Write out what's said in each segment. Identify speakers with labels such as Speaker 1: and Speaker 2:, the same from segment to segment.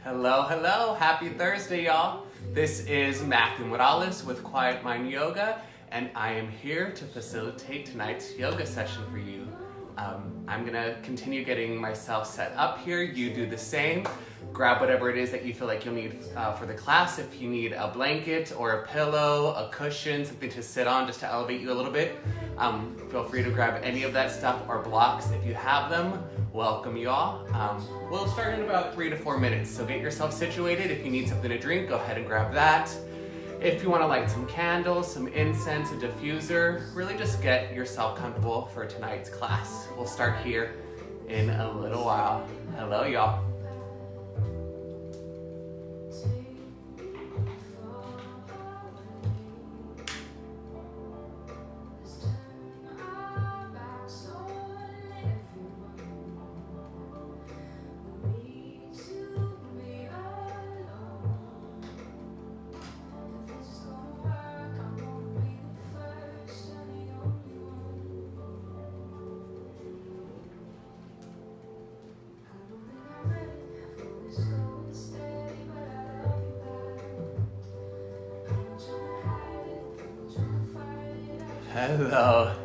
Speaker 1: Hello, hello. Happy Thursday, y'all. This is Matthew Morales with Quiet Mind Yoga, and I am here to facilitate tonight's yoga session for you. I'm gonna continue getting myself set up here. You do the same. Grab whatever it is that you feel like you'll need for the class. If you need a blanket or a pillow, a cushion, something to sit on just to elevate you a little bit, feel free to grab any of that stuff or blocks if you have them. Welcome, y'all. We'll start in about 3 to 4 minutes, so get yourself situated. If you need something to drink, go ahead and grab that. If you want to light some candles, some incense, a diffuser, really just get yourself comfortable for tonight's class. We'll start here in a little while. Hello, y'all. Hello.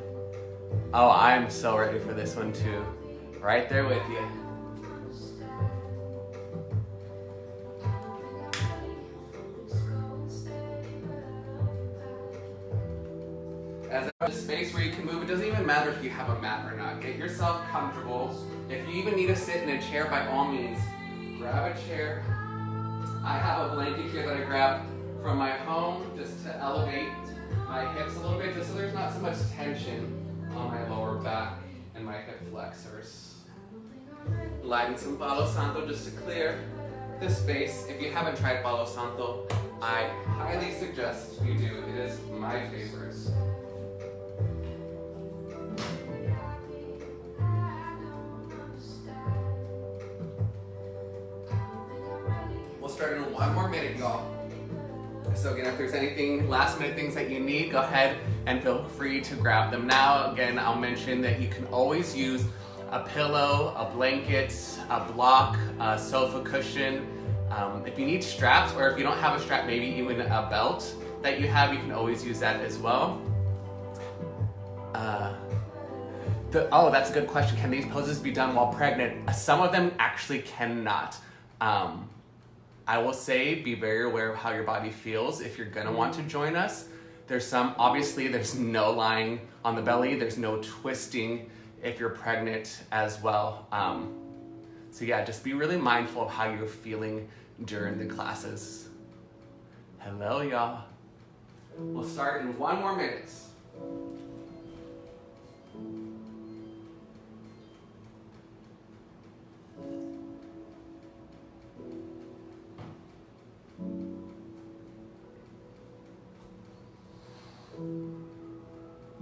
Speaker 1: Oh, I'm so ready for this one too. Right there with you. As a space where you can move, it doesn't even matter if you have a mat or not. Get yourself comfortable. If you even need to sit in a chair, by all means, grab a chair. I have a blanket here that I grabbed from my home just to elevate my hips a little bit, just so there's not so much tension on my lower back and my hip flexors. Lighting some Palo Santo just to clear the space. If you haven't tried Palo Santo, I highly suggest you do. It is my favorite. We'll start in 1 more minute, y'all. So again, if there's anything, last minute things that you need, go ahead and feel free to grab them now. Again, I'll mention that you can always use a pillow, a blanket, a block, a sofa cushion. If you need straps, or if you don't have a strap, maybe even a belt that you have, you can always use that as well. Oh, that's a good question. Can these poses be done while pregnant? Some of them actually cannot. I will say, be very aware of how your body feels if you're gonna want to join us. Obviously there's no lying on the belly, there's no twisting if you're pregnant as well. So yeah, just be really mindful of how you're feeling during the classes. Hello, y'all. We'll start in 1 more minute.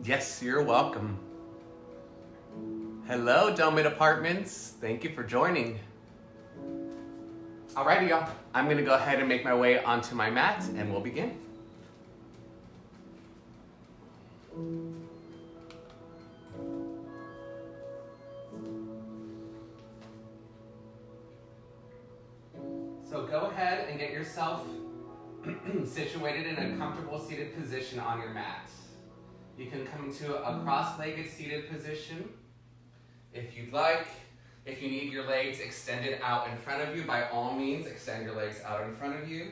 Speaker 1: Yes, you're welcome. Hello, Domit Apartments. Thank you for joining. Alrighty, y'all. I'm gonna go ahead and make my way onto my mat and we'll begin. So go ahead and get yourself situated in a comfortable seated position on your mat. You can come into a cross-legged seated position if you'd like. If you need your legs extended out in front of you, by all means, extend your legs out in front of you.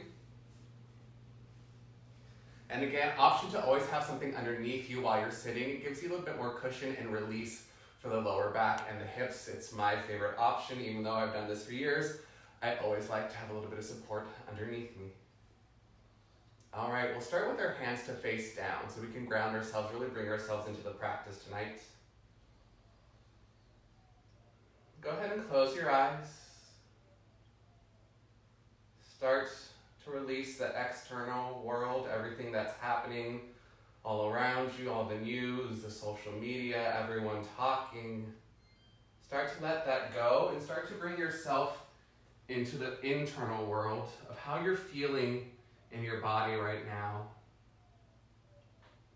Speaker 1: And again, option to always have something underneath you while you're sitting. It gives you a little bit more cushion and release for the lower back and the hips. It's my favorite option, even though I've done this for years. I always like to have a little bit of support underneath me. All right, we'll start with our hands to face down so we can ground ourselves, really bring ourselves into the practice tonight. Go ahead and close your eyes. Start to release the external world, everything that's happening all around you, all the news, the social media, everyone talking. Start to let that go and start to bring yourself into the internal world of how you're feeling in your body right now,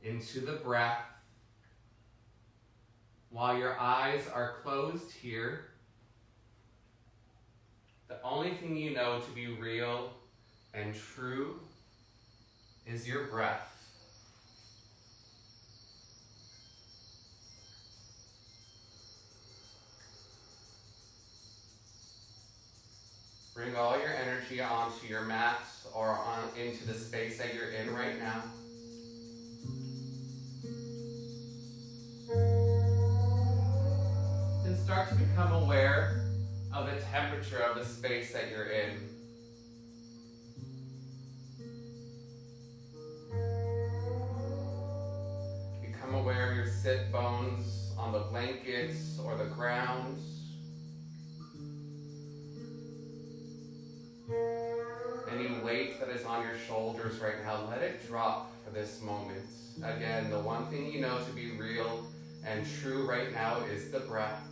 Speaker 1: into the breath. While your eyes are closed here, only thing you know to be real and true is your breath. Bring all your energy onto your mat or into the space that you're in right now. And start to become aware of the temperature of the space that you're in. Become aware of your sit bones on the blankets or the ground. Any weight that is on your shoulders right now, let it drop for this moment. Again, the one thing you know to be real and true right now is the breath.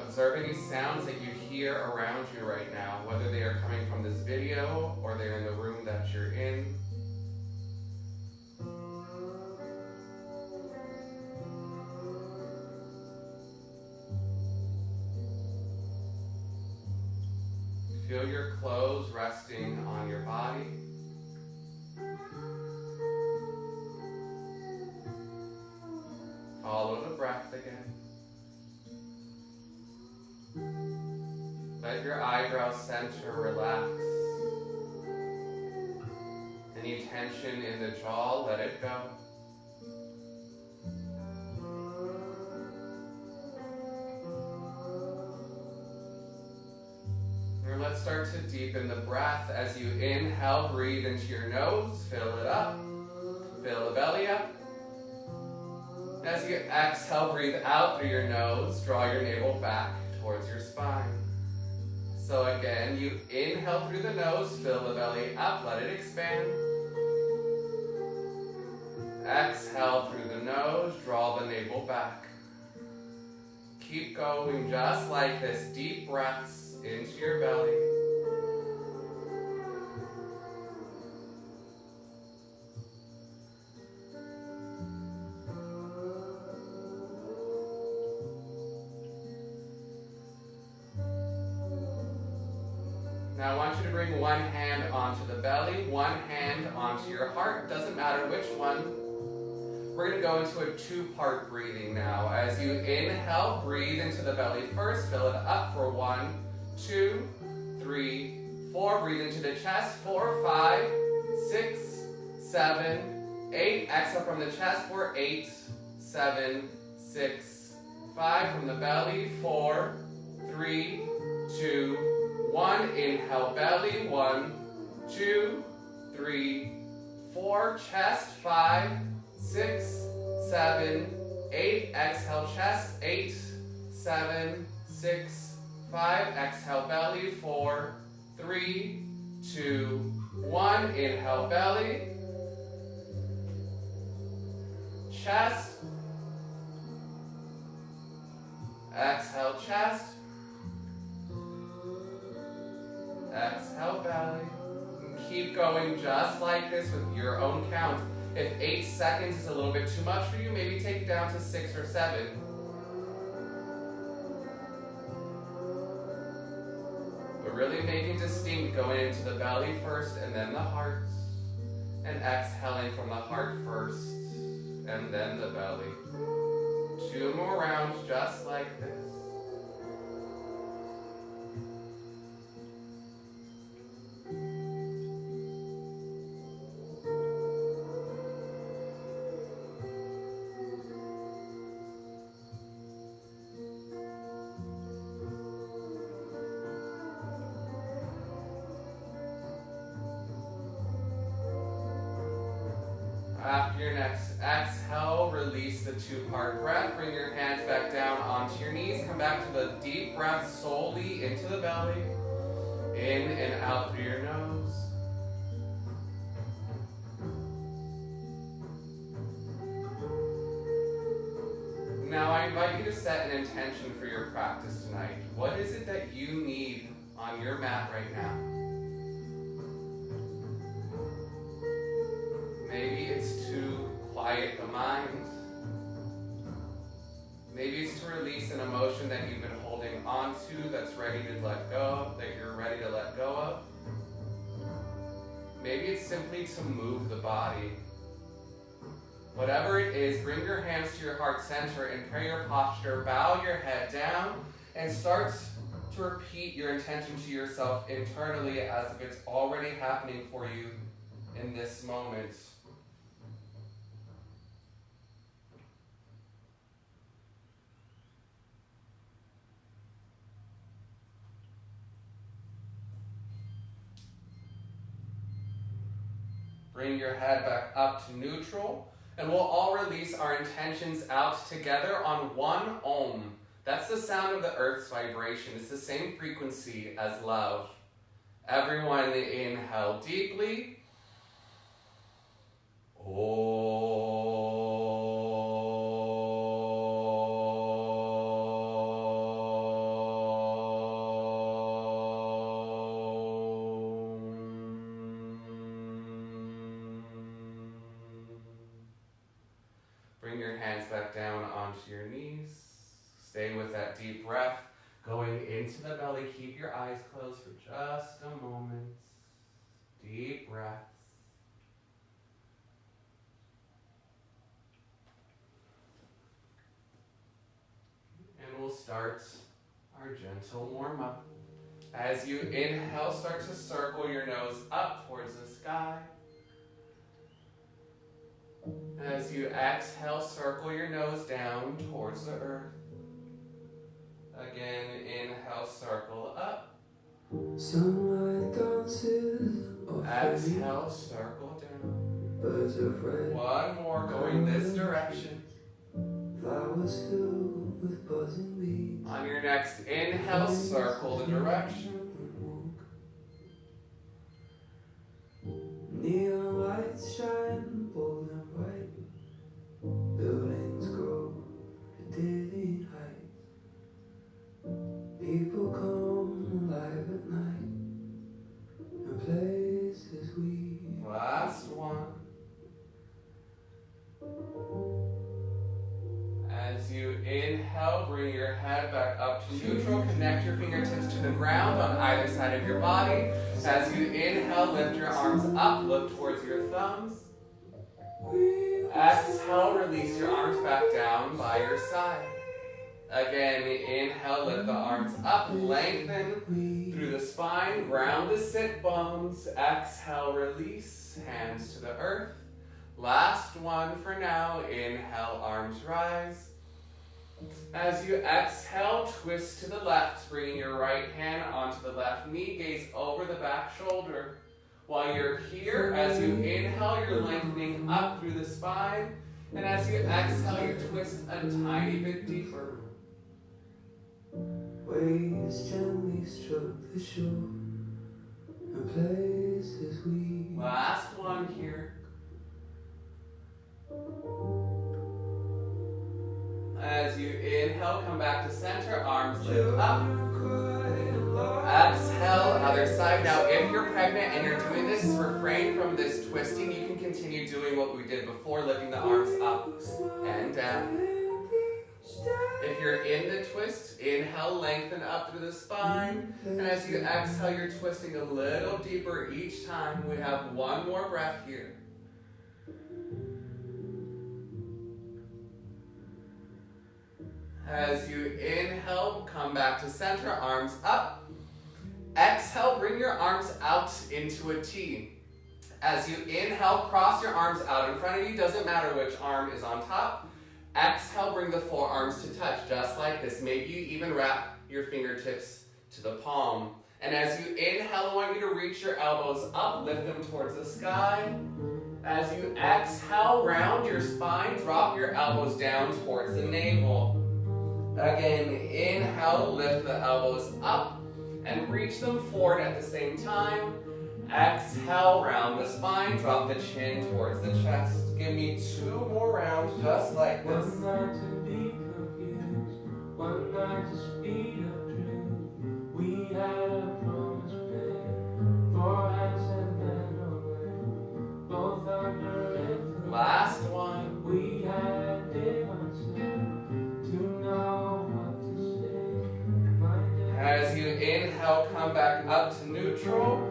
Speaker 1: Observe any sounds that you hear around you right now, whether they are coming from this video or they're in the room that you're in. Feel your clothes resting on your body. Follow the breath again. Let your eyebrow center relax. Any tension in the jaw, let it go. Let's start to deepen the breath. As you inhale, breathe into your nose, fill it up, fill the belly up. As you exhale, breathe out through your nose, draw your navel back towards your spine. So again, you inhale through the nose, fill the belly up, let it expand. Exhale through the nose, draw the navel back. Keep going just like this, deep breaths into your belly. Now I want you to bring one hand onto the belly, one hand onto your heart. Doesn't matter which one. We're going to go into a two-part breathing now. As you inhale, breathe into the belly first. Fill it up for 1, 2, 3, 4. Breathe into the chest. 4, 5, 6, 7, 8. Exhale from the chest for 8, 7, 6, 5. From the belly. 4, 3, 2, 1. Inhale belly. 1, 2, 3, 4. Chest. 5, 6, 7, 8. Exhale chest. 8, 7, 6, 5. Exhale belly. 4, 3, 2, 1. Inhale belly. Chest. Exhale chest. Exhale belly. And keep going just like this with your own count. If 8 seconds is a little bit too much for you, maybe take it down to 6 or 7. But really making distinct, going into the belly first and then the heart. And exhaling from the heart first and then the belly. 2 more rounds just like this. After your next exhale, release the 2-part breath. Bring your hands back down onto your knees. Come back to the deep breath solely into the belly. In and out through your nose. Now I invite you to set an intention for your practice tonight. What is it that you need on your mat right now? Maybe it's to quiet the mind. Maybe it's to release an emotion that you've been holding on to that's ready to let go, that you're ready to let go of. Maybe it's simply to move the body. Whatever it is, bring your hands to your heart center in prayer posture, bow your head down, and start to repeat your intention to yourself internally as if it's already happening for you in this moment. Bring your head back up to neutral, and we'll all release our intentions out together on one Om. That's the sound of the earth's vibration. It's the same frequency as love. Everyone inhale deeply. Bring your hands back down onto your knees. Stay with that deep breath going into the belly. Keep your eyes closed for just a moment. Deep breaths. And we'll start our gentle warm-up. As you inhale, start to circle your nose up towards the sky. As you exhale, circle your nose down towards the earth. Again, inhale, circle up.
Speaker 2: Sunlight dances.
Speaker 1: Exhale, circle down.
Speaker 2: Birds of red.
Speaker 1: One more, going this direction.
Speaker 2: Flowers filled with buzzing bees.
Speaker 1: On your next inhale, circle the direction.
Speaker 2: Neon lights shine bold and bright. Buildings grow to dizzying heights. People come alive at night. And places we.
Speaker 1: Last one. As you inhale, bring your head back up to neutral. Connect your fingertips to the ground on either side of your body. As you inhale, lift your arms up, look towards your thumbs. Exhale, release your arms back down by your side. Again, inhale, lift the arms up, lengthen through the spine, ground the sit bones. Exhale, release, hands to the earth. Last one for now. Inhale, arms rise. As you exhale, twist to the left, bringing your right hand onto the left knee, gaze over the back shoulder. While you're here, as you inhale, you're lengthening up through the spine, and as you exhale, you twist a tiny bit deeper.
Speaker 2: Waves gently stroke the shore, and places we.
Speaker 1: Last one here. As you inhale, come back to center, arms lift up. Exhale, other side. Now, if you're pregnant and you're doing this, refrain from this twisting. You can continue doing what we did before, lifting the arms up and down. If you're in the twist, inhale, lengthen up through the spine. And as you exhale, you're twisting a little deeper each time. We have one more breath here. As you inhale, come back to center, arms up. Exhale, bring your arms out into a T. As you inhale, cross your arms out in front of you. Doesn't matter which arm is on top. Exhale, bring the forearms to touch, just like this. Maybe you even wrap your fingertips to the palm. And as you inhale, I want you to reach your elbows up, lift them towards the sky. As you exhale, round your spine, drop your elbows down towards the navel. Again, inhale, lift the elbows up and reach them forward at the same time. Exhale, round the spine, drop the chin towards the chest. Give me 2 more rounds just like this.
Speaker 2: One night to be confused, one night to speed up dreams. We had a promise made, 4 hands and then away, both under influence.
Speaker 1: Last one.
Speaker 2: We
Speaker 1: inhale, come back up to neutral.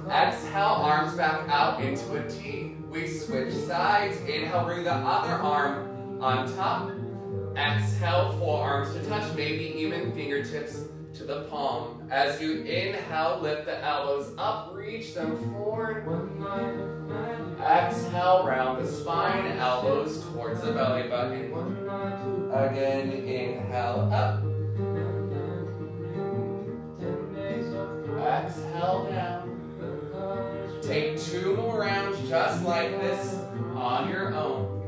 Speaker 1: Exhale, arms back out into a T. We switch sides. Inhale, bring the other arm on top. Exhale, forearms to touch, maybe even fingertips to the palm. As you inhale, lift the elbows up, reach them forward. Exhale, round the spine, elbows towards the belly button. Again, inhale up. Exhale down. Take 2 more rounds just like this on your own.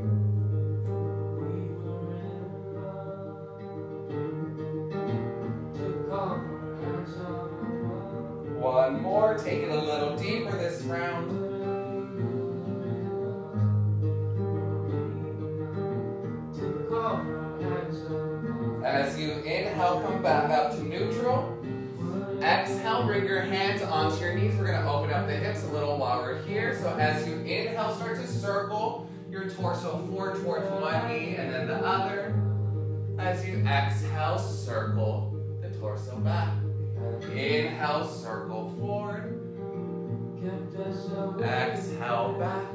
Speaker 1: One more, take it a little deeper this round. As you inhale, come back up to neutral. Exhale, bring your hands onto your knees. We're going to open up the hips a little while we're here. So as you inhale, start to circle your torso forward towards one knee and then the other. As you exhale, circle the torso back. Inhale, circle forward. Exhale, back.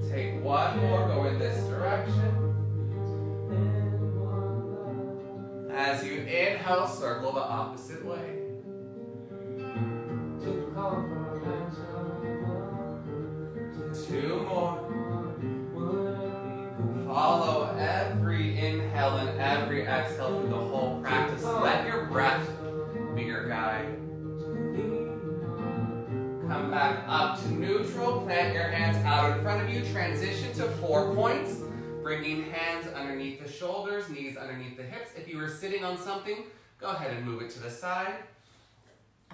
Speaker 1: Take one more, go in this direction. As you inhale, circle the opposite way. 2 more. Follow every inhale and every exhale through the whole practice. Let your breath be your guide. Come back up to neutral. Plant your hands out in front of you. Transition to 4 points. Bringing hands underneath the shoulders, knees underneath the hips. If you were sitting on something, go ahead and move it to the side.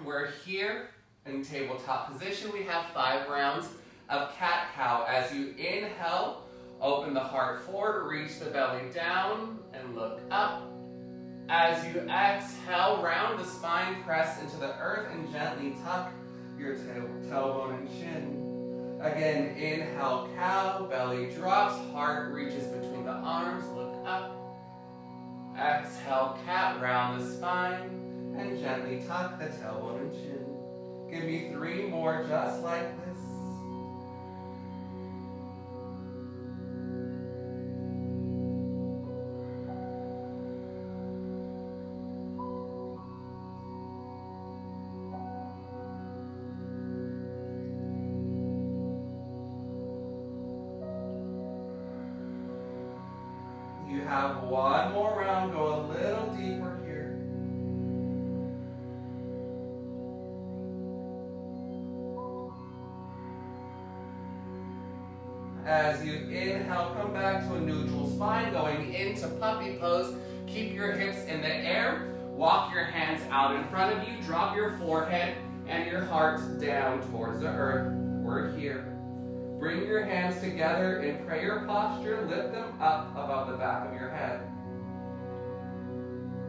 Speaker 1: We're here in tabletop position. We have 5 rounds of cat-cow. As you inhale, open the heart forward, reach the belly down, and look up. As you exhale, round the spine, press into the earth, and gently tuck your tailbone and chin. Again, inhale, cow, belly drops, heart reaches between the arms, look up. Exhale, cat, round the spine, and gently tuck the tailbone and chin. Give me 3 more just like this. You have 1 more round, go a little deeper here. As you inhale, come back to a neutral spine, going into puppy pose. Keep your hips in the air. Walk your hands out in front of you. Drop your forehead and your heart down towards the earth. We're here. Bring your hands together in prayer posture. Lift them up above the back of your head.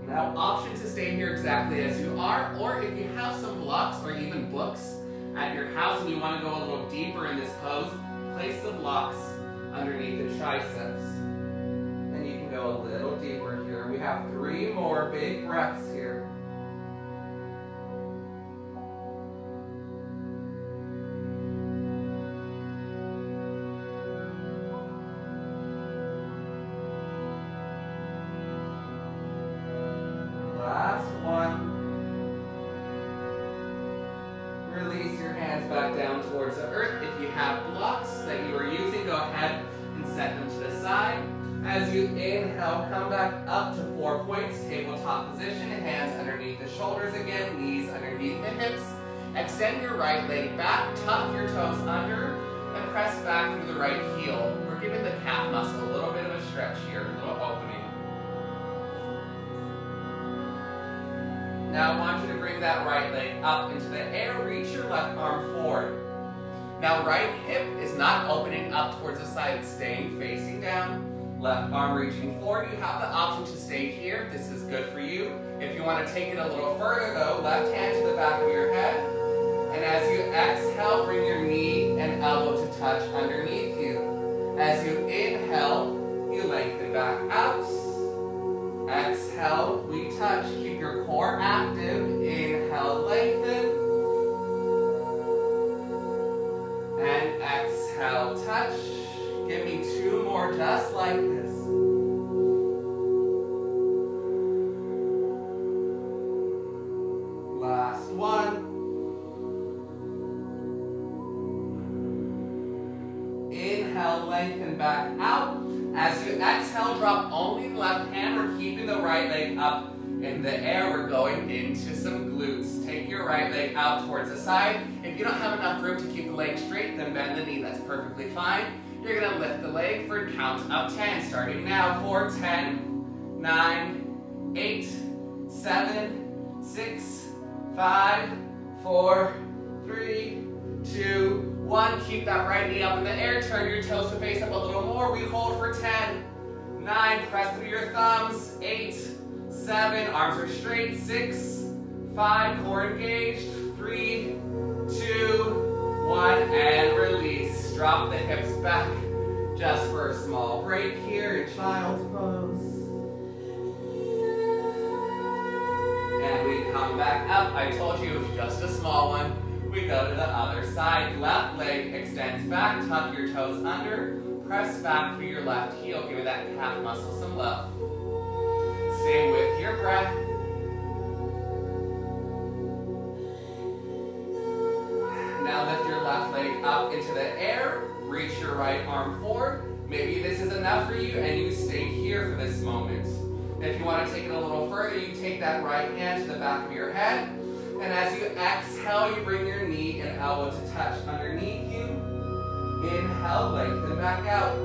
Speaker 1: Now, option to stay here exactly as you are, or if you have some blocks or even books at your house and you want to go a little deeper in this pose, place the blocks underneath the triceps. And you can go a little deeper here. We have 3 more big breaths here. Last one. Release your hands back down towards the earth. If you have blocks that you are using, go ahead and set them to the side. As you inhale, come back up to 4 points, tabletop position, hands underneath the shoulders again, knees underneath the hips. Extend your right leg back, tuck your toes under, and press back through the right heel. We're giving the calf muscle a little bit of a stretch here, a little opening. Now I want you to bring that right leg up into the air, reach your left arm forward. Now right hip is not opening up towards the side, it's staying facing down. Left arm reaching forward. You have the option to stay here. This is good for you. If you want to take it a little further though, left hand to the back of your head. And as you exhale, bring your knee and elbow to touch underneath you. As you inhale, you lengthen back out. Exhale, we touch. Keep your core active. Inhale, lengthen. just like this. Last one. Inhale, lengthen back out. As you exhale, drop only the left hand. We're keeping the right leg up in the air. We're going into some glutes. Take your right leg out towards the side. If you don't have enough room to keep the leg straight, then bend the knee. That's perfectly fine. You're going to lift the leg for a count of 10. Starting now for 10, 9, 8, 7, 6, 5, 4, 3, 2, 1. Keep that right knee up in the air. Turn your toes to face up a little more. We hold for 10, 9. Press through your thumbs. 8, 7. Arms are straight. 6, 5. Core engaged. 3, 2, 1. And release. Drop the hips back. Just for a small break here in child's pose. And we come back up. I told you it's just a small one. We go to the other side. Left leg extends back. Tuck your toes under. Press back through your left heel. Give that calf muscle some love. Stay with your breath. Now lift your left leg up into the air. Reach your right arm forward. Maybe this is enough for you and you stay here for this moment. If you want to take it a little further, you take that right hand to the back of your head. And as you exhale, you bring your knee and elbow to touch underneath you. Inhale, lengthen back out.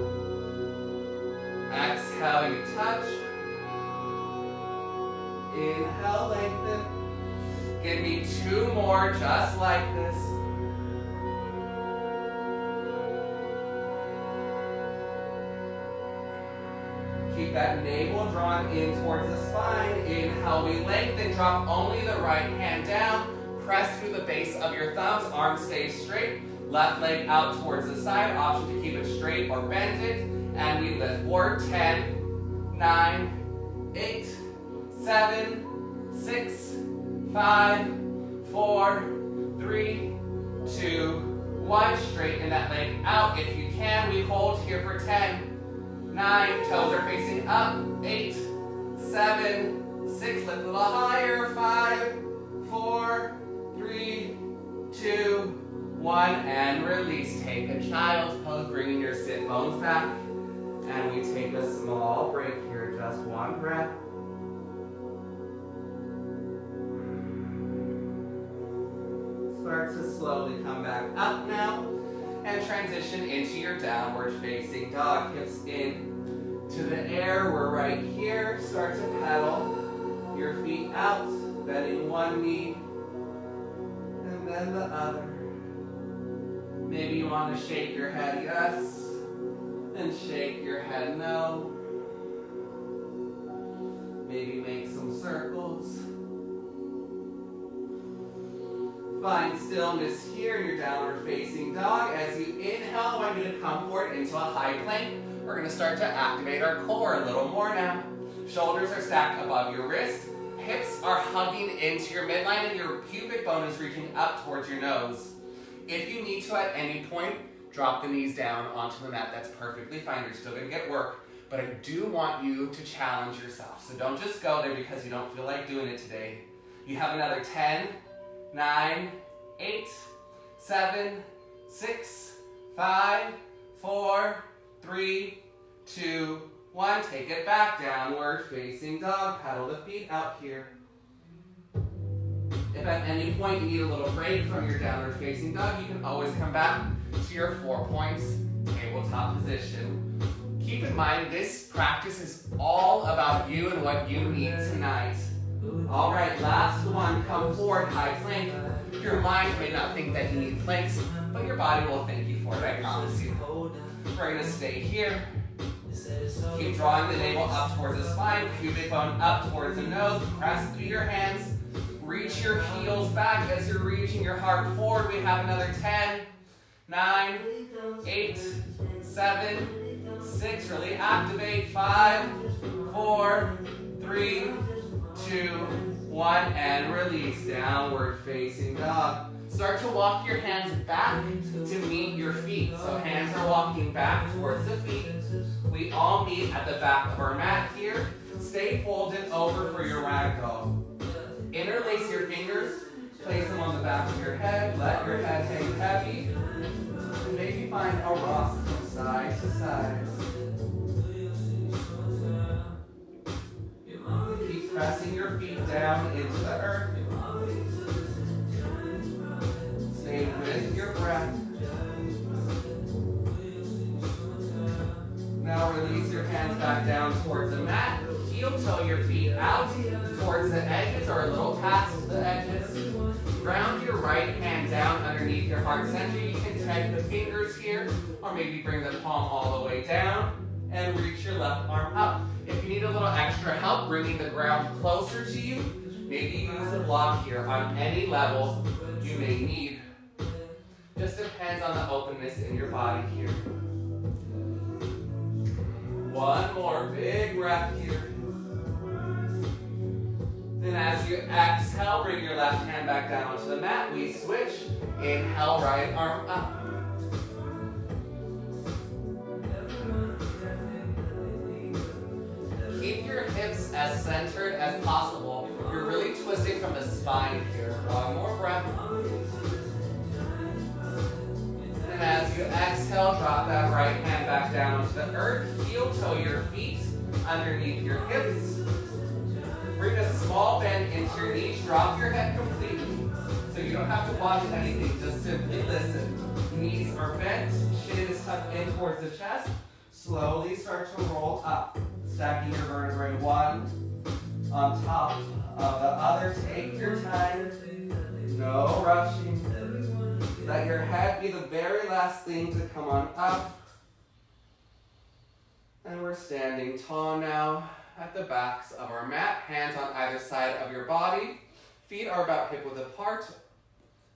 Speaker 1: Exhale, you touch. Inhale, lengthen. Give me 2 more just like this. Keep that navel drawn in towards the spine. Inhale, we lengthen. Drop only the right hand down. Press through the base of your thumbs. Arm stays straight. Left leg out towards the side. Option to keep it straight or bend it. And we lift for 10, 9, 8, 7, 6, 5, 4, 3, 2, 1. Straighten that leg out. If you can, we hold here for 10, 9, toes are facing up. 8, 7, 6, lift a little higher. 5, 4, 3, 2, 1, and release. Take a child's pose, bringing your sit bones back. And we take a small break here, just one breath. Start to slowly come back up now. And transition into your downward facing dog. Hips in to the air. We're right here. Start to pedal your feet out, bending one knee and then the other. Maybe you want to shake your head yes and shake your head no. Maybe make some circles. Find stillness here in your downward facing dog. As you inhale, I want you to come forward into a high plank. We're going to start to activate our core a little more now. Shoulders are stacked above your wrist. Hips are hugging into your midline and your pubic bone is reaching up towards your nose. If you need to at any point, drop the knees down onto the mat. That's perfectly fine. You're still going to get work. But I do want you to challenge yourself. So don't just go there because you don't feel like doing it today. You have another 10, 9, 8, 7, 6, 5, 4, 3, 2, 1. Take it back, downward facing dog. Paddle the feet out here. If at any point you need a little break from your downward facing dog, you can always come back to your 4 points tabletop position. Keep in mind, this practice is all about you and what you need tonight. All right, last one. Come forward, high plank. Your mind may not think that you need planks, but your body will thank you for it, I promise you. We're going to stay here. Keep drawing the navel up towards the spine, pubic bone up towards the nose. Press through your hands. Reach your heels back as you're reaching your heart forward. We have another 10, 9, 8, 7, 6. Really activate. 5, 4, 3, 2, 1. And release. Downward facing dog. Start to walk your hands back to meet your feet. So hands are walking back towards the feet. We all meet at the back of our mat here. Stay folded over for your ragdoll. Interlace your fingers. Place them on the back of your head. Let your head hang heavy. And maybe find a rock from side to side. Keep pressing your feet down into the earth. Stay with your breath. Now release your hands back down towards the mat. Heel toe your feet out towards the edges or a little past the edges. Ground your right hand down underneath your heart center. You can take the fingers here or maybe bring the palm all the way down and reach your left arm up. If you need a little extra help bringing the ground closer to you, maybe use a block here on any level you may need. Just depends on the openness in your body here. One more big breath here. Then as you exhale, bring your left hand back down onto the mat. We switch. Inhale, right arm up. Keep your hips as centered as possible. You're really twisting from the spine here. One more breath. And as you exhale, drop that right hand back down onto the earth. Heel toe your feet underneath your hips. Bring a small bend into your knees. Drop your head completely. So you don't have to watch anything. Just simply listen. Knees are bent. Chin is tucked in towards the chest. Slowly start to roll up. Stacking your vertebrae one on top of the other. Take your time. No rushing. Let your head be the very last thing to come on up. And we're standing tall now at the backs of our mat. Hands on either side of your body. Feet are about hip width apart.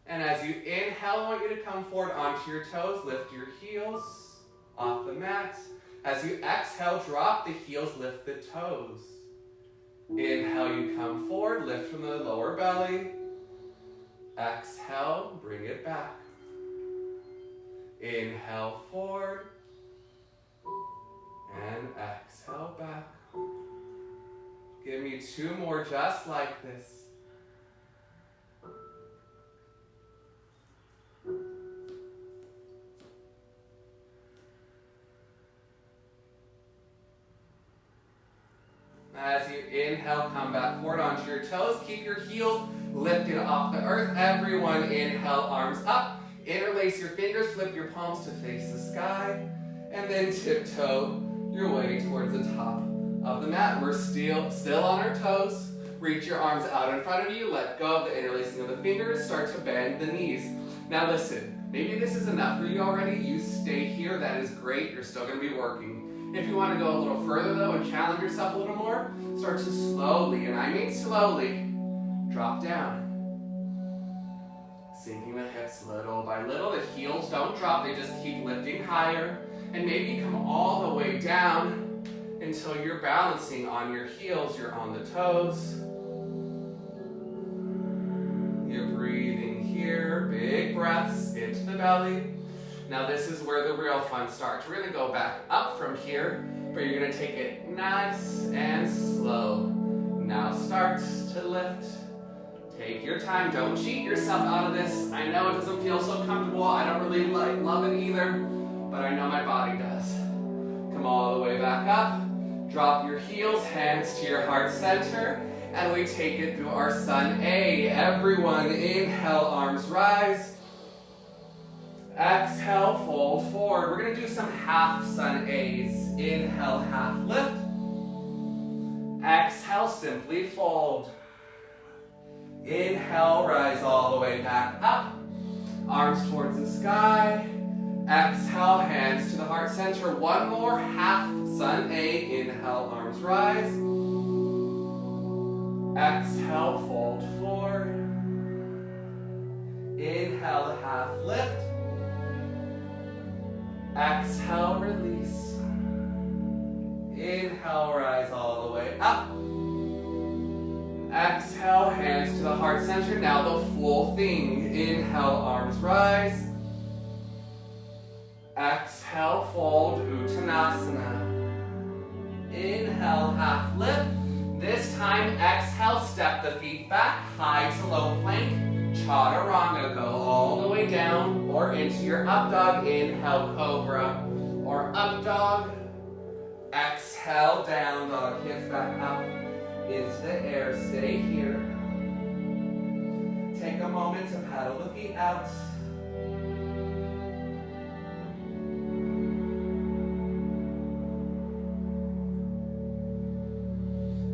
Speaker 1: And as you inhale, I want you to come forward onto your toes. Lift your heels off the mat. As you exhale, drop the heels, lift the toes. Inhale, you come forward, lift from the lower belly. Exhale, bring it back. Inhale forward. And exhale back. Give me two more just like this. As you inhale, come back forward onto your toes. Keep your heels lifted off the earth. Everyone inhale, arms up. Interlace your fingers, flip your palms to face the sky. And then tiptoe your way towards the top of the mat. We're still on our toes. Reach your arms out in front of you. Let go of the interlacing of the fingers. Start to bend the knees. Now listen, maybe this is enough for you already. You stay here. That is great. You're still going to be working. If you want to go a little further though and challenge yourself a little more, start to slowly, and I mean slowly, drop down. Sinking the hips little by little. The heels don't drop. They just keep lifting higher. And maybe come all the way down until you're balancing on your heels. You're on the toes. You're breathing here. Big breaths into the belly. Now this is where the real fun starts. We're going to go back up from here, but you're going to take it nice and slow. Now start to lift. Take your time. Don't cheat yourself out of this. I know it doesn't feel so comfortable. I don't really love it either, but I know my body does. Come all the way back up. Drop your heels, hands to your heart center, and we take it through our Sun A. Everyone inhale, arms rise. Exhale, fold forward. We're going to do some half Sun A's. Inhale, half lift. Exhale, simply fold. Inhale, rise all the way back up. Arms towards the sky. Exhale, hands to the heart center. One more half Sun A. Inhale, arms rise. Exhale, fold forward. Inhale, half lift. Exhale, release. Inhale, rise all the way up. Exhale, hands to the heart center. Now the full thing. Inhale, arms rise. Exhale, fold, Uttanasana. Inhale, half lift. This time, exhale, step the feet back, high to low plank. Chaturanga, go all the way down or into your up dog. Inhale, cobra or up dog. Exhale, down dog, hips back up into the air. Stay here. Take a moment to paddle the feet out.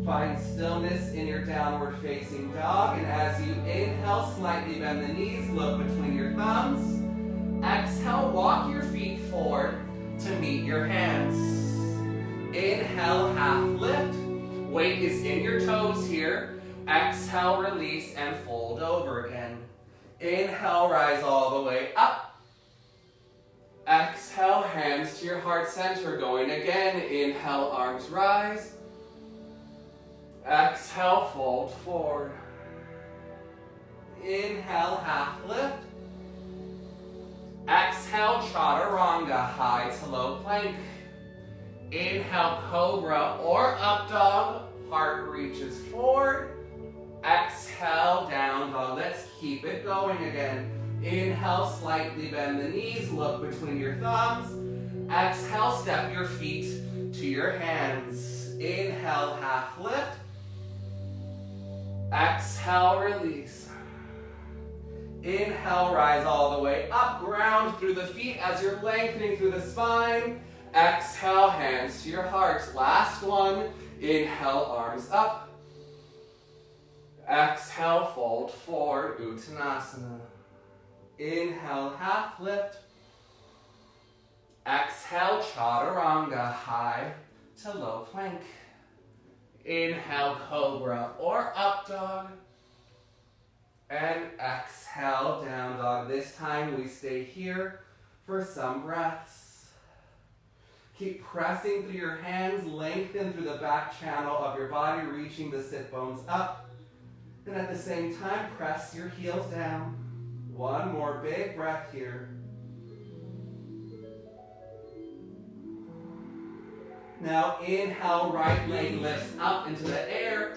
Speaker 1: Find stillness in your downward facing dog, and as you inhale, slightly bend the knees, look between your thumbs. Exhale, walk your feet forward to meet your hands. Inhale, half lift. Weight is in your toes here. Exhale, release, and fold over again. Inhale, rise all the way up. Exhale, hands to your heart center, going again. Inhale, arms rise. Exhale, fold forward. Inhale, half lift. Exhale, chaturanga, high to low plank. Inhale, cobra or up dog. Heart reaches forward. Exhale, down dog. Let's keep it going again. Inhale, slightly bend the knees, look between your thumbs. Exhale, step your feet to your hands. Inhale, half lift. Exhale, release. Inhale, rise all the way up. Ground through the feet as you're lengthening through the spine. Exhale, hands to your heart. Last one. Inhale, arms up. Exhale, fold forward, Uttanasana. Inhale, half lift. Exhale, chaturanga, high to low plank. Inhale, cobra or up dog. And exhale, down dog. This time we stay here for some breaths. Keep pressing through your hands, lengthen through the back channel of your body, reaching the sit bones up. And at the same time, press your heels down. One more big breath here. Now inhale, right leg lifts up into the air.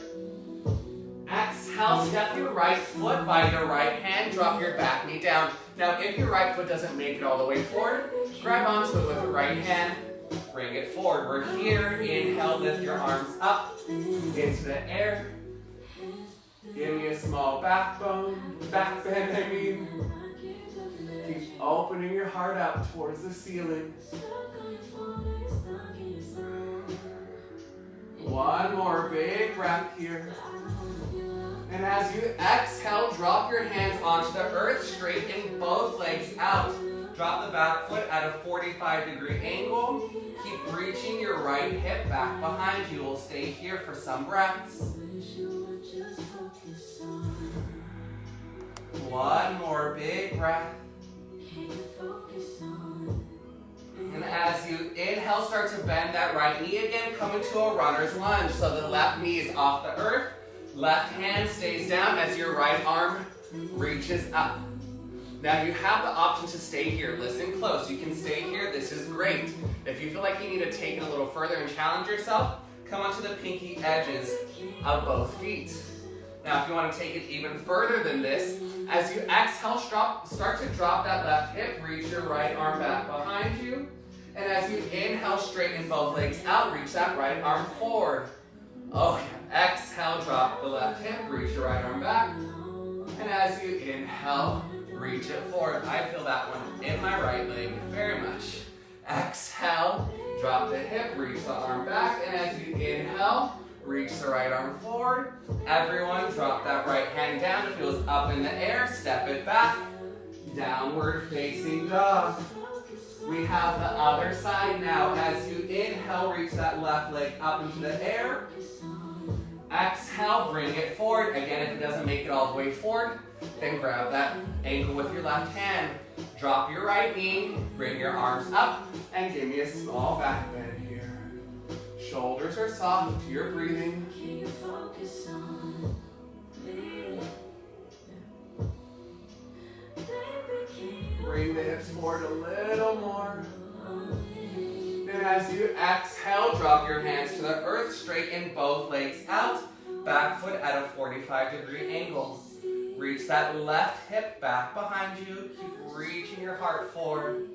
Speaker 1: Exhale, step your right foot by your right hand, drop your back knee down. Now if your right foot doesn't make it all the way forward, grab onto it with the right hand, bring it forward. We're here, inhale, lift your arms up into the air. Give me a small back bend, I mean. Keep opening your heart out towards the ceiling. One more big breath here. And as you exhale, drop your hands onto the earth, straighten both legs out. Drop the back foot at a 45-degree angle. Keep reaching your right hip back behind you. We'll stay here for some breaths. One more big breath. And as you inhale, start to bend that right knee again, come into a runner's lunge. So the left knee is off the earth, left hand stays down as your right arm reaches up. Now you have the option to stay here. Listen close. You can stay here. This is great. If you feel like you need to take it a little further and challenge yourself, come onto the pinky edges of both feet. Now if you want to take it even further than this, as you exhale, start to drop that left hip, reach your right arm back behind you. And as you inhale, straighten both legs out, reach that right arm forward. Okay, exhale, drop the left hip, reach your right arm back. And as you inhale, reach it forward. I feel that one in my right leg very much. Exhale, drop the hip, reach the arm back. And as you inhale, reach the right arm forward. Everyone drop that right hand down. It feels up in the air. Step it back. Downward facing dog. We have the other side now. As you inhale, reach that left leg up into the air. Exhale, bring it forward. Again, if it doesn't make it all the way forward, then grab that ankle with your left hand. Drop your right knee, bring your arms up, and give me a small back bend here. Shoulders are soft, you're breathing. Bring the hips forward a little more. And as you exhale, drop your hands to the earth, straighten both legs out, back foot at a 45-degree angle. Reach that left hip back behind you, keep reaching your heart forward.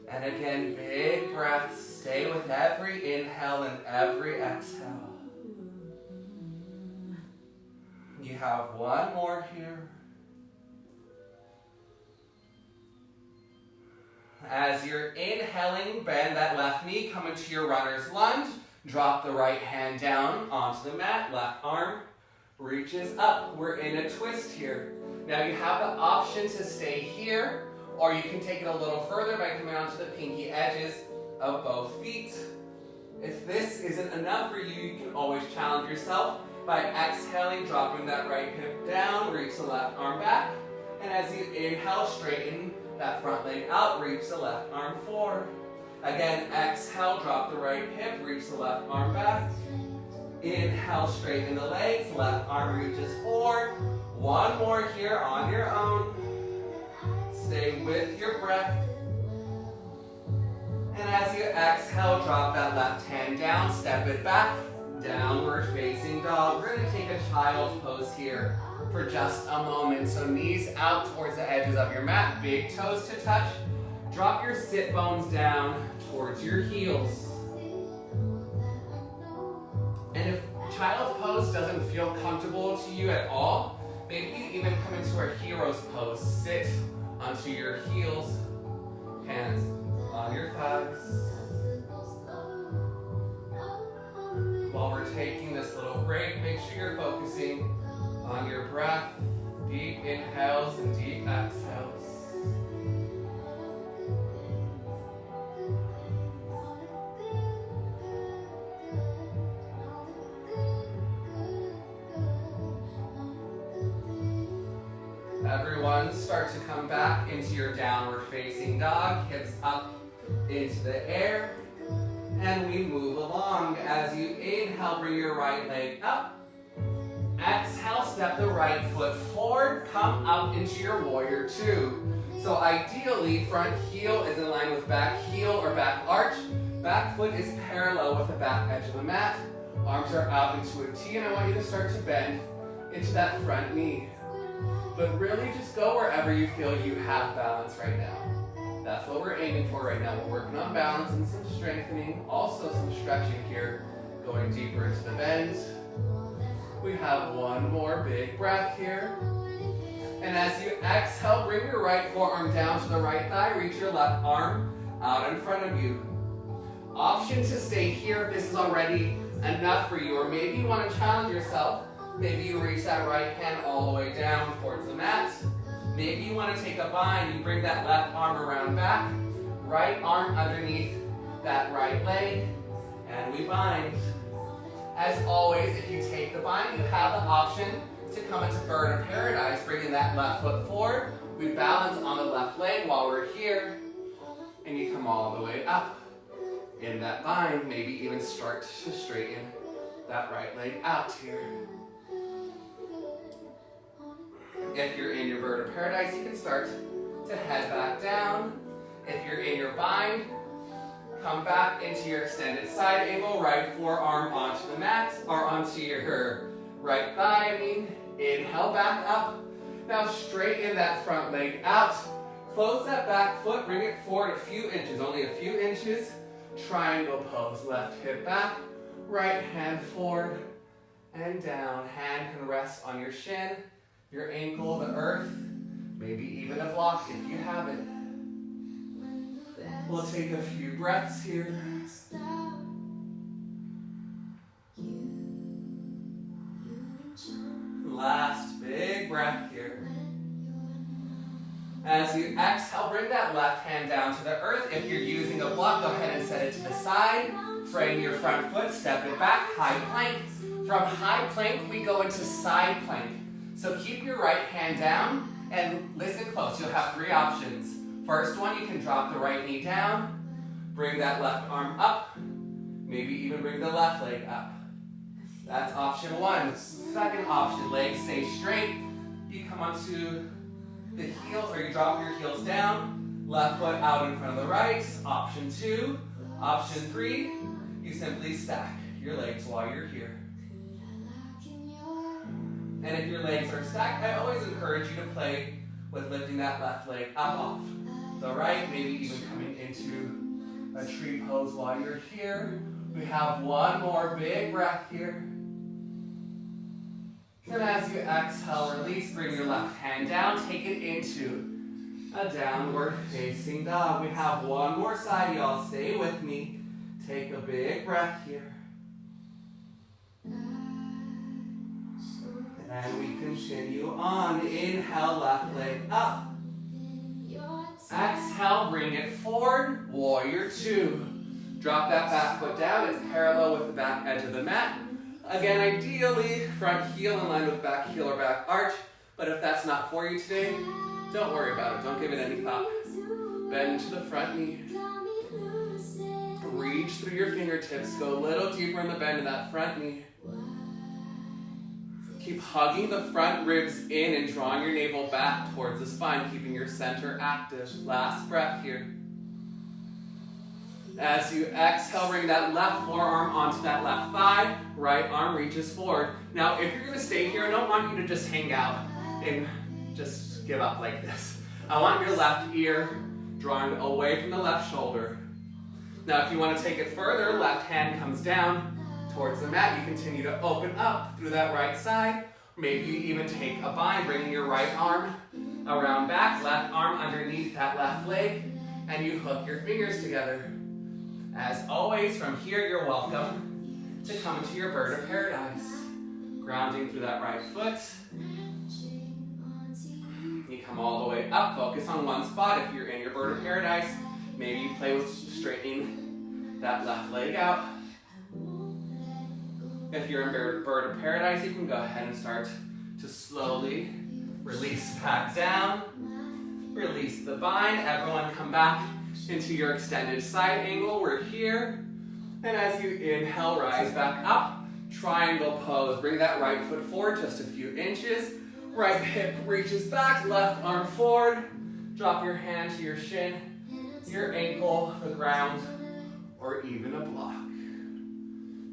Speaker 1: And again, big breaths, stay with every inhale and every exhale. You have one more here. As you're inhaling, bend that left knee, come into your runner's lunge. Drop the right hand down onto the mat, left arm reaches up. We're in a twist here. Now you have the option to stay here, or you can take it a little further by coming onto the pinky edges of both feet. If this isn't enough for you, you can always challenge yourself by exhaling, dropping that right hip down, reach the left arm back. And as you inhale, straighten that front leg out, reach the left arm forward. Again, exhale, drop the right hip, reach the left arm back. Inhale, straighten the legs, left arm reaches forward. One more here on your own. Stay with your breath. And as you exhale, drop that left hand down, step it back, downward facing dog. We're gonna take a child's pose here for just a moment. So knees out towards the edges of your mat, big toes to touch. Drop your sit bones down towards your heels. And if child's pose doesn't feel comfortable to you at all, maybe you even come into our hero's pose. Sit onto your heels, hands on your thighs. While we're taking this little break, make sure you're focusing on your breath, deep inhales and deep exhales. Everyone, start to come back into your downward facing dog, hips up into the air, and we move along. As you inhale, bring your right leg up. Exhale, step the right foot forward, come up into your warrior two. So ideally, front heel is in line with back heel or back arch. Back foot is parallel with the back edge of the mat. Arms are out into a T, and I want you to start to bend into that front knee. But really just go wherever you feel you have balance right now. That's what we're aiming for right now. We're working on balance and some strengthening, also some stretching here, going deeper into the bends. We have one more big breath here. And as you exhale, bring your right forearm down to the right thigh, reach your left arm out in front of you. Option to stay here if this is already enough for you, or maybe you want to challenge yourself. Maybe you reach that right hand all the way down towards the mat. Maybe you want to take a bind. You bring that left arm around back, right arm underneath that right leg, and we bind. As always, if you take the bind, you have the option to come into bird of paradise, bringing that left foot forward. We balance on the left leg while we're here, and you come all the way up in that bind. Maybe even start to straighten that right leg out here. If you're in your bird of paradise, you can start to head back down. If you're in your bind, come back into your extended side angle, right forearm onto the mat, or onto your right thigh, Inhale back up. Now straighten that front leg out. Close that back foot, bring it forward a few inches, only a few inches. Triangle pose, left hip back, right hand forward and down. Hand can rest on your shin, your ankle, the earth, maybe even a block if you have it. We'll take a few breaths here. Last big breath here. As you exhale, bring that left hand down to the earth. If you're using a block, go ahead and set it to the side. Frame your front foot, step it back, high plank. From high plank, we go into side plank. So keep your right hand down and listen close. You'll have three options. First one, you can drop the right knee down, bring that left arm up, maybe even bring the left leg up. That's option one. Second option, legs stay straight. You come onto the heels, or you drop your heels down. Left foot out in front of the right. Option two. Option three, you simply stack your legs while you're here. And if your legs are stacked, I always encourage you to play with lifting that left leg up off the right, maybe even coming into a tree pose while you're here. We have one more big breath here. And as you exhale, release, bring your left hand down, take it into a downward facing dog. We have one more side, y'all. Stay with me. Take a big breath here. And we continue on. Inhale, left leg up. Exhale, bring it forward. Warrior two. Drop that back foot down. It's parallel with the back edge of the mat. Again, ideally, front heel in line with back heel or back arch. But if that's not for you today, don't worry about it. Don't give it any thought. Bend to the front knee. Reach through your fingertips. Go a little deeper in the bend of that front knee. Keep hugging the front ribs in and drawing your navel back towards the spine, keeping your center active. Last breath here. As you exhale, bring that left forearm onto that left thigh. Right arm reaches forward. Now, if you're going to stay here, I don't want you to just hang out and just give up like this. I want your left ear drawing away from the left shoulder. Now, if you want to take it further, left hand comes down towards the mat. You continue to open up through that right side. Maybe you even take a bind, bringing your right arm around back, left arm underneath that left leg, and you hook your fingers together. As always, from here, you're welcome to come into your bird of paradise. Grounding through that right foot. You come all the way up, focus on one spot. If you're in your bird of paradise, maybe you play with straightening that left leg out. If you're in bird of paradise, you can go ahead and start to slowly release back down. Release the bind. Everyone come back into your extended side angle. We're here. And as you inhale, rise back up. Triangle pose. Bring that right foot forward just a few inches. Right hip reaches back. Left arm forward. Drop your hand to your shin, your ankle, the ground, or even a block.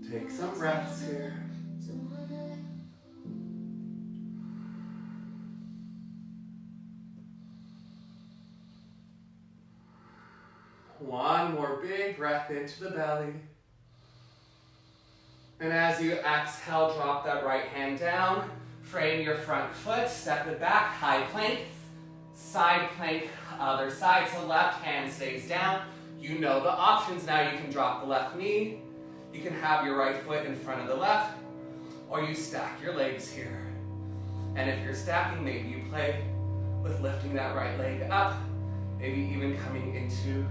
Speaker 1: Take some breaths here. One more big breath into the belly. And as you exhale, drop that right hand down. Frame your front foot, step it back, high plank, side plank, other side. So left hand stays down. You know the options now. You can drop the left knee. You can have your right foot in front of the left, or you stack your legs here. And if you're stacking, maybe you play with lifting that right leg up, maybe even coming into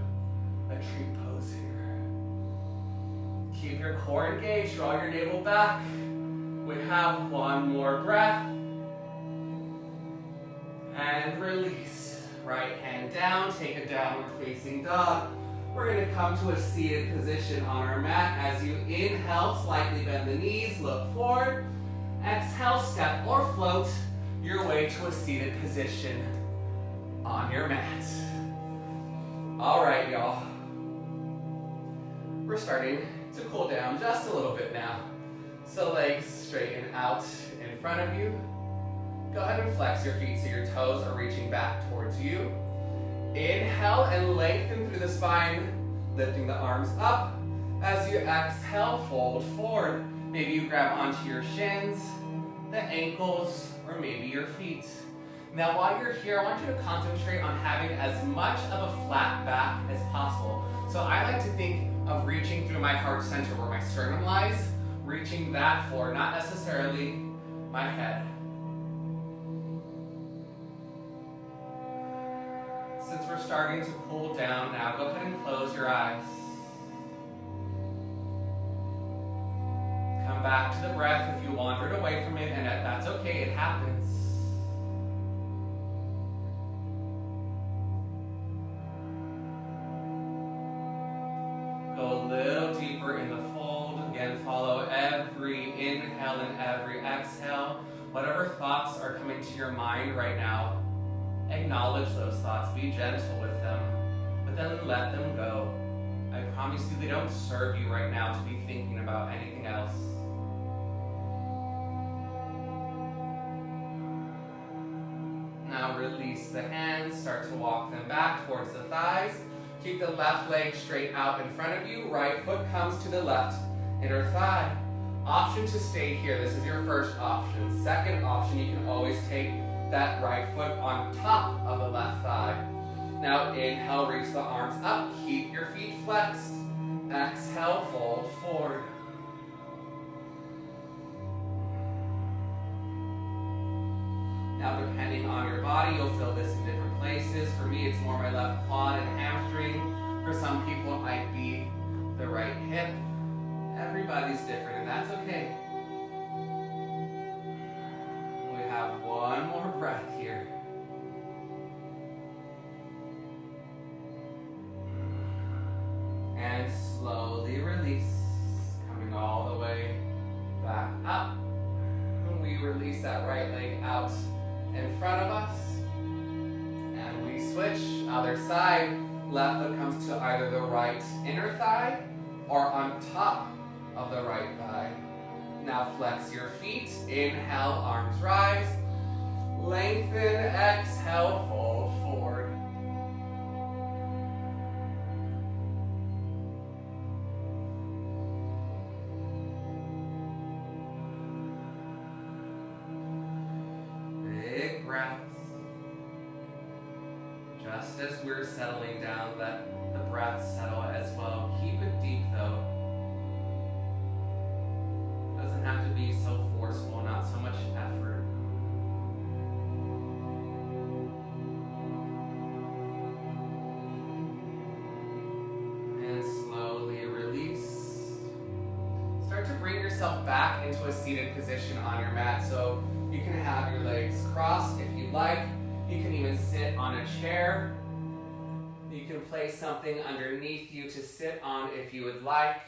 Speaker 1: a tree pose here. Keep your core engaged, draw your navel back. We have one more breath. And release. Right hand down, take a downward facing dog. We're going to come to a seated position on our mat. As you inhale, slightly bend the knees, look forward. Exhale, step or float your way to a seated position on your mat. All right, y'all. We're starting to cool down just a little bit now. So legs straighten out in front of you. Go ahead and flex your feet so your toes are reaching back towards you. Inhale and lengthen through the spine, lifting the arms up. As you exhale, fold forward. Maybe you grab onto your shins, the ankles, or maybe your feet. Now while you're here, I want you to concentrate on having as much of a flat back as possible. So I like to think of reaching through my heart center where my sternum lies, reaching that forward, not necessarily my head. Since we're starting to cool down now, go ahead and close your eyes. Come back to the breath if you wandered away from it, and that's okay, it happens. Go a little deeper in the fold. Again, follow every every inhale and every exhale, whatever thoughts are coming to your mind right now, acknowledge those thoughts, be gentle with them, but then let them go. I promise you they don't serve you right now to be thinking about anything else. Now release the hands, start to walk them back towards the thighs. Keep the left leg straight out in front of you, right foot comes to the left inner thigh. Option to stay here, this is your first option. Second option, you can always take that right foot on top of the left thigh. Now inhale, reach the arms up, keep your feet flexed. Exhale, fold forward. Now depending on your body, you'll feel this in different places. For me, it's more my left quad and hamstring. For some people, it might be the right hip. Everybody's different, and that's okay. We have one more breath here. And slowly release, coming all the way back up. And we release that right leg out in front of us. And we switch, other side. Left foot comes to either the right inner thigh or on top of the right thigh. Now flex your feet. Inhale, arms rise. Lengthen, exhale, fold forward. Big breaths. Just as we're settling down, let the breath settle as well. Keep it deep though. Doesn't have to be so forceful, not so much effort. And slowly release. Start to bring yourself back into a seated position on your mat. So you can have your legs crossed if you like. You can even sit on a chair. You can place something underneath you to sit on if you would like,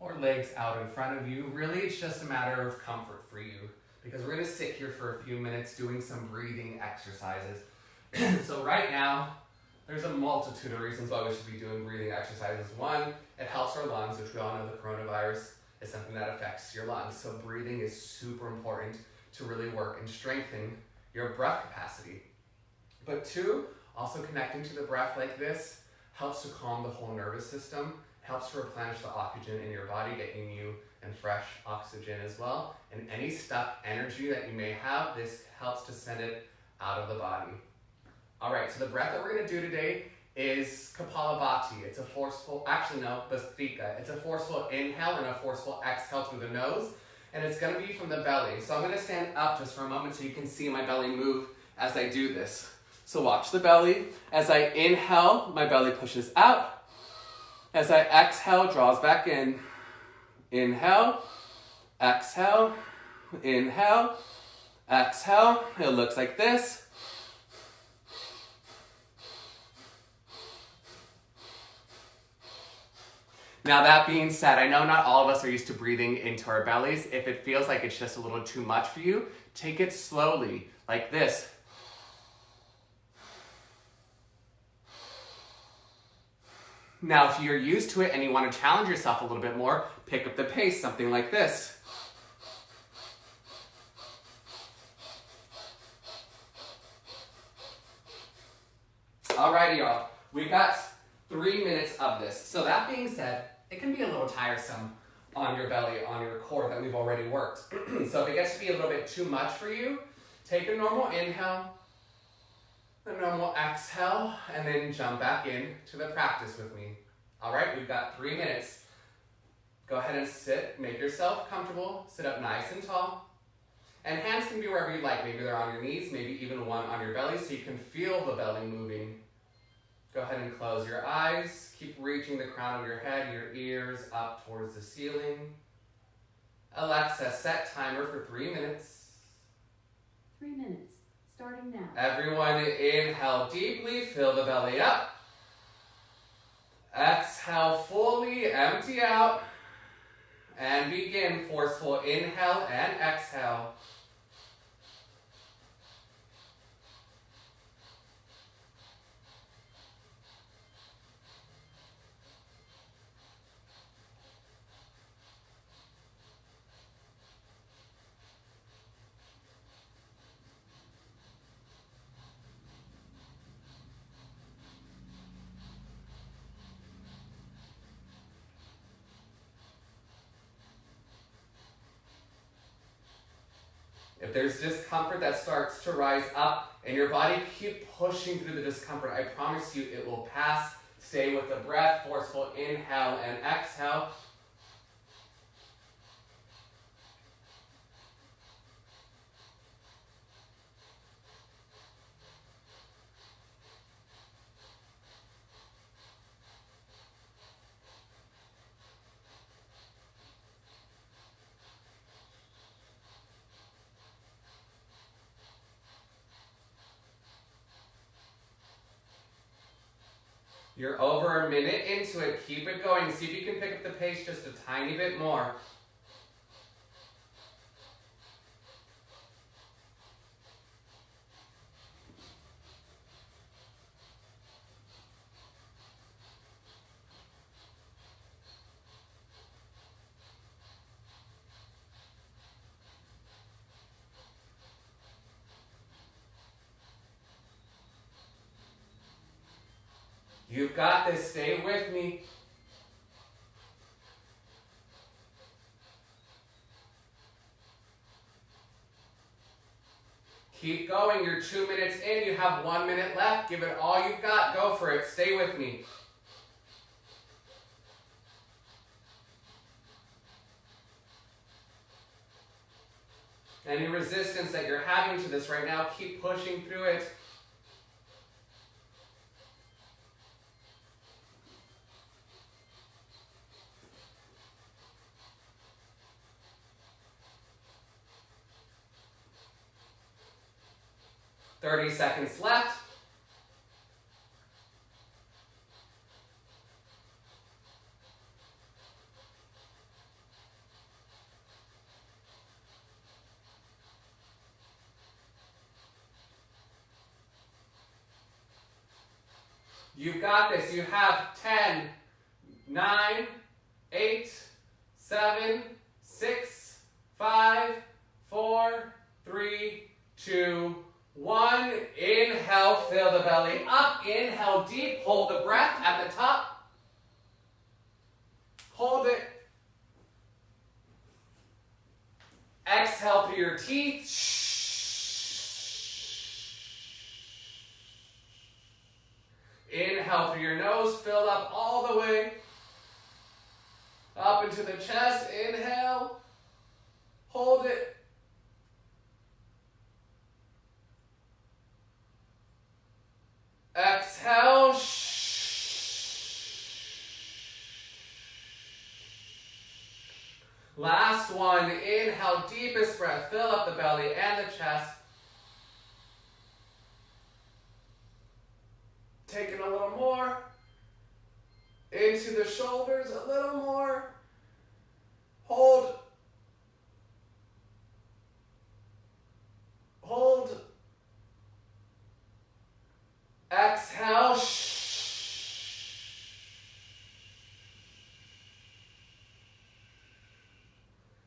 Speaker 1: or legs out in front of you. Really, it's just a matter of comfort for you, because we're gonna sit here for a few minutes doing some breathing exercises. So right now, there's a multitude of reasons why we should be doing breathing exercises. One, it helps our lungs, which we all know the coronavirus is something that affects your lungs. So breathing is super important to really work and strengthen your breath capacity. But two, also connecting to the breath like this helps to calm the whole nervous system, helps to replenish the oxygen in your body, getting you in fresh oxygen as well. And any stuck energy that you may have, this helps to send it out of the body. All right, so the breath that we're gonna do today is Kapalabhati. It's a forceful, Bhastrika. It's a forceful inhale and a forceful exhale through the nose. And it's gonna be from the belly. So I'm gonna stand up just for a moment so you can see my belly move as I do this. So watch the belly. As I inhale, my belly pushes out. As I exhale, draws back in. Inhale, exhale, inhale, exhale. It looks like this. Now that being said, I know not all of us are used to breathing into our bellies. If it feels like it's just a little too much for you, take it slowly, like this. Now, if you're used to it and you want to challenge yourself a little bit more, pick up the pace, something like this. Alrighty, y'all. We got 3 minutes of this. So that being said, it can be a little tiresome on your belly, on your core that we've already worked. So if it gets to be a little bit too much for you, take a normal inhale, a normal exhale, and then jump back in to the practice with me. All right, we've got 3 minutes. Go ahead and sit, make yourself comfortable, sit up nice and tall. And hands can be wherever you like. Maybe they're on your knees, maybe even one on your belly so you can feel the belly moving. Go ahead and close your eyes. Keep reaching the crown of your head, your ears up towards the ceiling. Alexa, set timer for 3 minutes.
Speaker 3: 3 minutes, starting now.
Speaker 1: Everyone inhale deeply, fill the belly up. Exhale fully, empty out. And begin. Forceful inhale and exhale. If there's discomfort that starts to rise up in your body, keep pushing through the discomfort. I promise you it will pass. Stay with the breath. Forceful inhale and exhale. You're over a minute into it. Keep it going. See if you can pick up the pace just a tiny bit more. You've got this. Stay with me. Keep going. You're 2 minutes in. You have 1 minute left. Give it all you've got. Go for it. Stay with me. Any resistance that you're having to this right now, keep pushing through it. "30 seconds left. You've got this. You have 10, 9, 8, 7, 6, 5, 4, 3, 2, 1. Inhale, fill the belly up. Inhale deep. Hold the breath at the top. Hold it. Exhale through your teeth. Inhale through your nose. Fill up all the way up into the chest. Inhale. Hold it. Exhale. Last one. Inhale, deepest breath. Fill up the belly and the chest. Taking a little more. Into the shoulders, a little more. Hold. Hold. Exhale.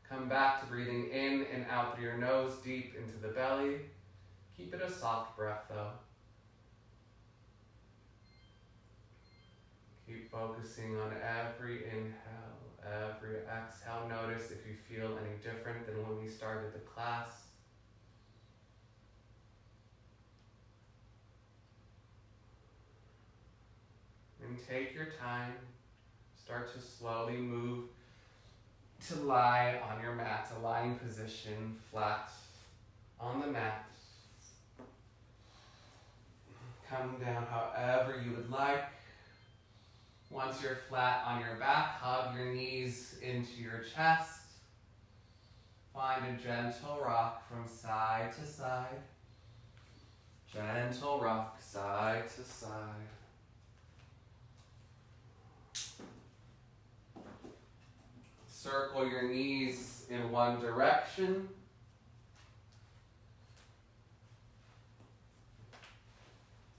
Speaker 1: Come back to breathing in and out through your nose, deep into the belly. Keep it a soft breath though. Keep focusing on every inhale, every exhale. Notice if you feel any different than when we started the class. And take your time. Start to slowly move to lie on your mat, a lying position, flat on the mat. Come down however you would like. Once you're flat on your back, hug your knees into your chest. Find a gentle rock from side to side. Gentle rock side to side. circle your knees in one direction.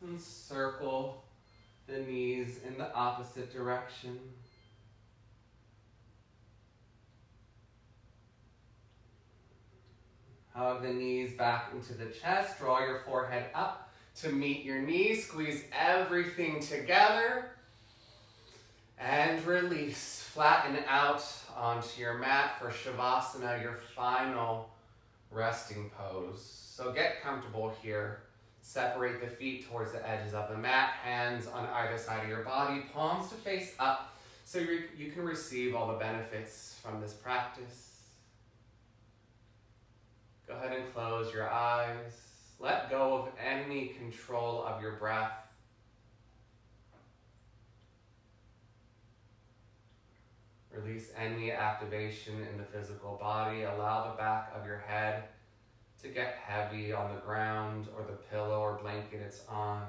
Speaker 1: And circle the knees in the opposite direction. Hug the knees back into the chest. Draw your forehead up to meet your knees. Squeeze everything together. And release. Flatten out onto your mat for Shavasana, your final resting pose. So get comfortable here. Separate the feet towards the edges of the mat. Hands on either side of your body. Palms to face up so you can receive all the benefits from this practice. Go ahead and close your eyes. Let go of any control of your breath. Release any activation in the physical body. Allow the back of your head to get heavy on the ground or the pillow or blanket it's on.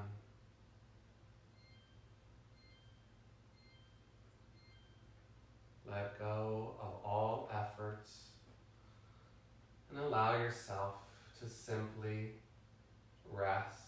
Speaker 1: Let go of all efforts and allow yourself to simply rest.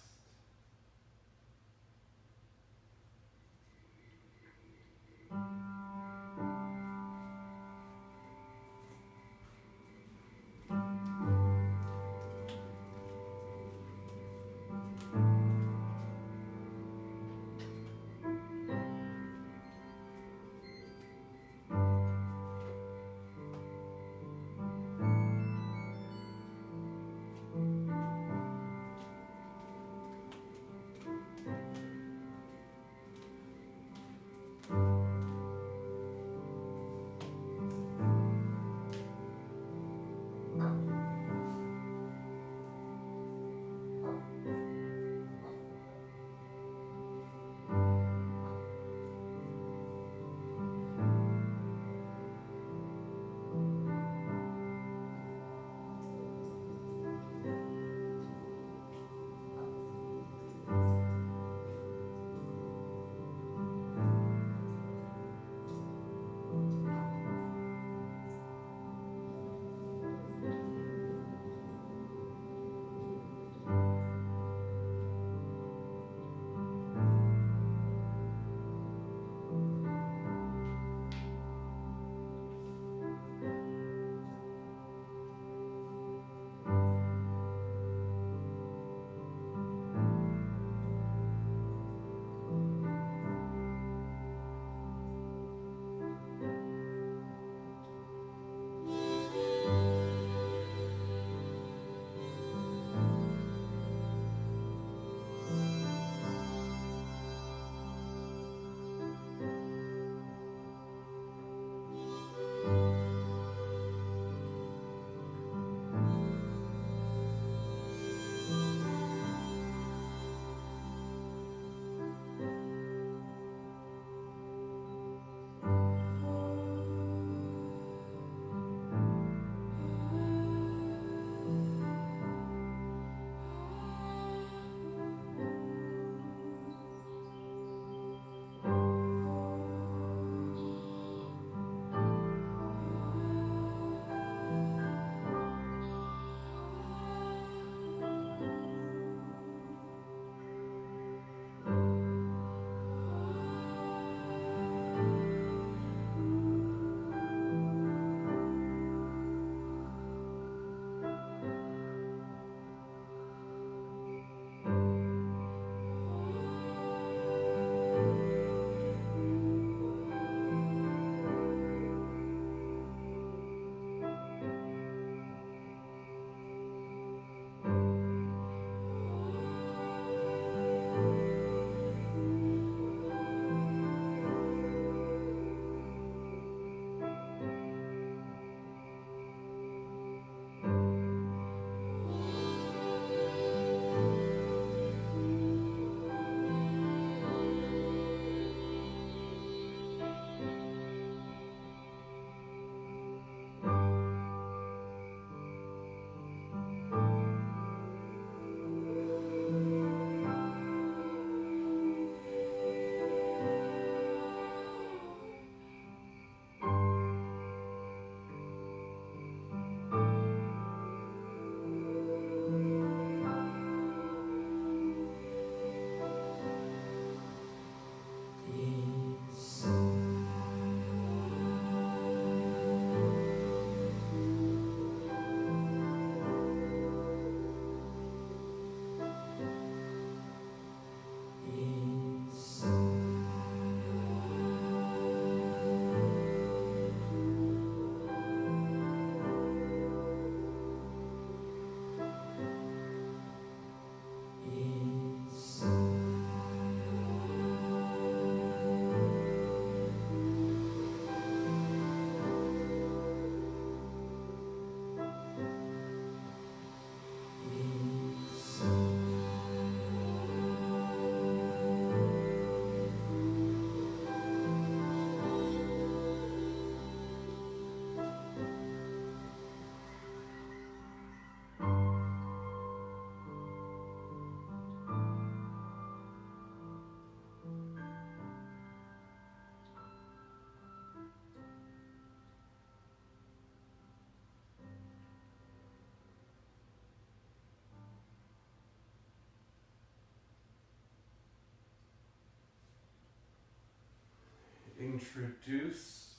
Speaker 1: Introduce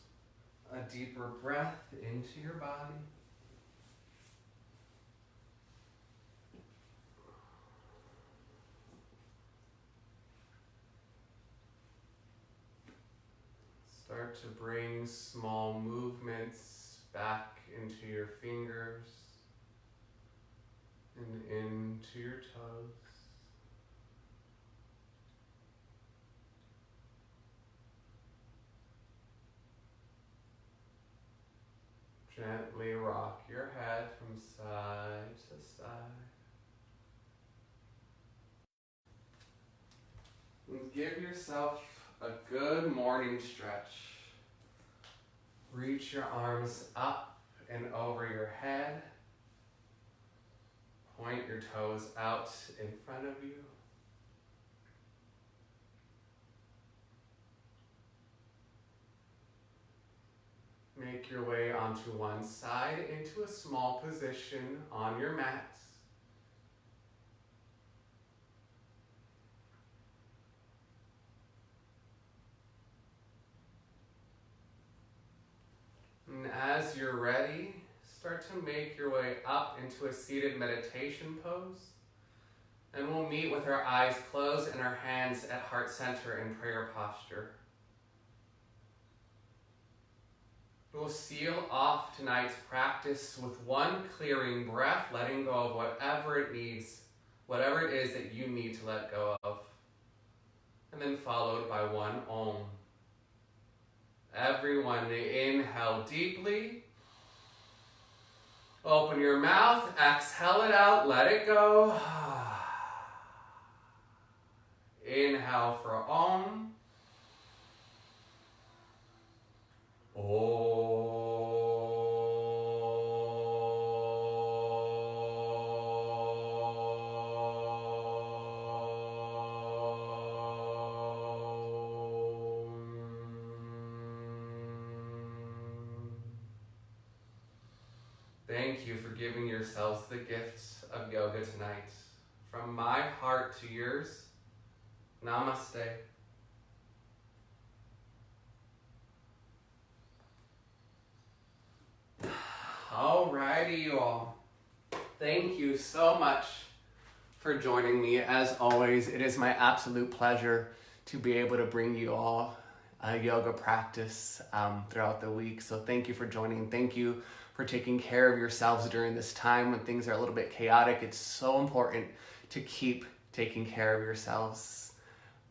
Speaker 1: a deeper breath into your body. Start to bring small movements back into your fingers and into your toes. Gently rock your head from side to side. And give yourself a good morning stretch. Reach your arms up and over your head. Point your toes out in front of you. Make your way onto one side into a small position on your mat. And as you're ready, start to make your way up into a seated meditation pose. And we'll meet with our eyes closed and our hands at heart center in prayer posture. We'll seal off tonight's practice with one clearing breath, letting go of whatever it is that you need to let go of. And then followed by one Om. Everyone, inhale deeply. Open your mouth, exhale it out, let it go. Inhale for Om. Om. Thank you for giving yourselves the gift of yoga tonight. From my heart to yours, namaste. Alrighty, you all. Thank you so much for joining me. As always, it is my absolute pleasure to be able to bring you all a yoga practice throughout the week. So thank you for joining. Thank you for taking care of yourselves during this time when things are a little bit chaotic. It's so important to keep taking care of yourselves.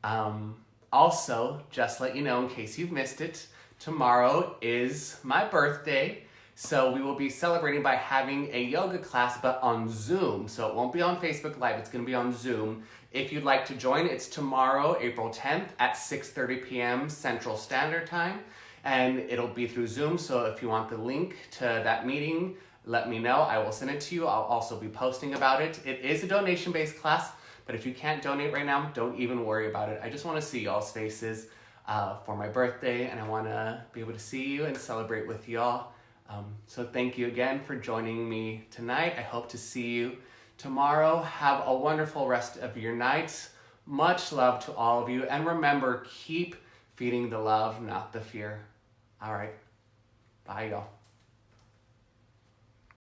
Speaker 1: Also, just let you know, in case you've missed it, tomorrow is my birthday. So we will be celebrating by having a yoga class, but on Zoom. So it won't be on Facebook Live, it's gonna be on Zoom. If you'd like to join, it's tomorrow, April 10th at 6:30 p.m. Central Standard Time. And it'll be through Zoom, so if you want the link to that meeting, let me know. I will send it to you. I'll also be posting about it. It is a donation-based class, but if you can't donate right now, don't even worry about it. I just want to see y'all's faces for my birthday, and I want to be able to see you and celebrate with y'all. So thank you again for joining me tonight. I hope to see you tomorrow. Have a wonderful rest of your night. Much love to all of you, and remember, keep feeding the love, not the fear. All right. Bye, y'all.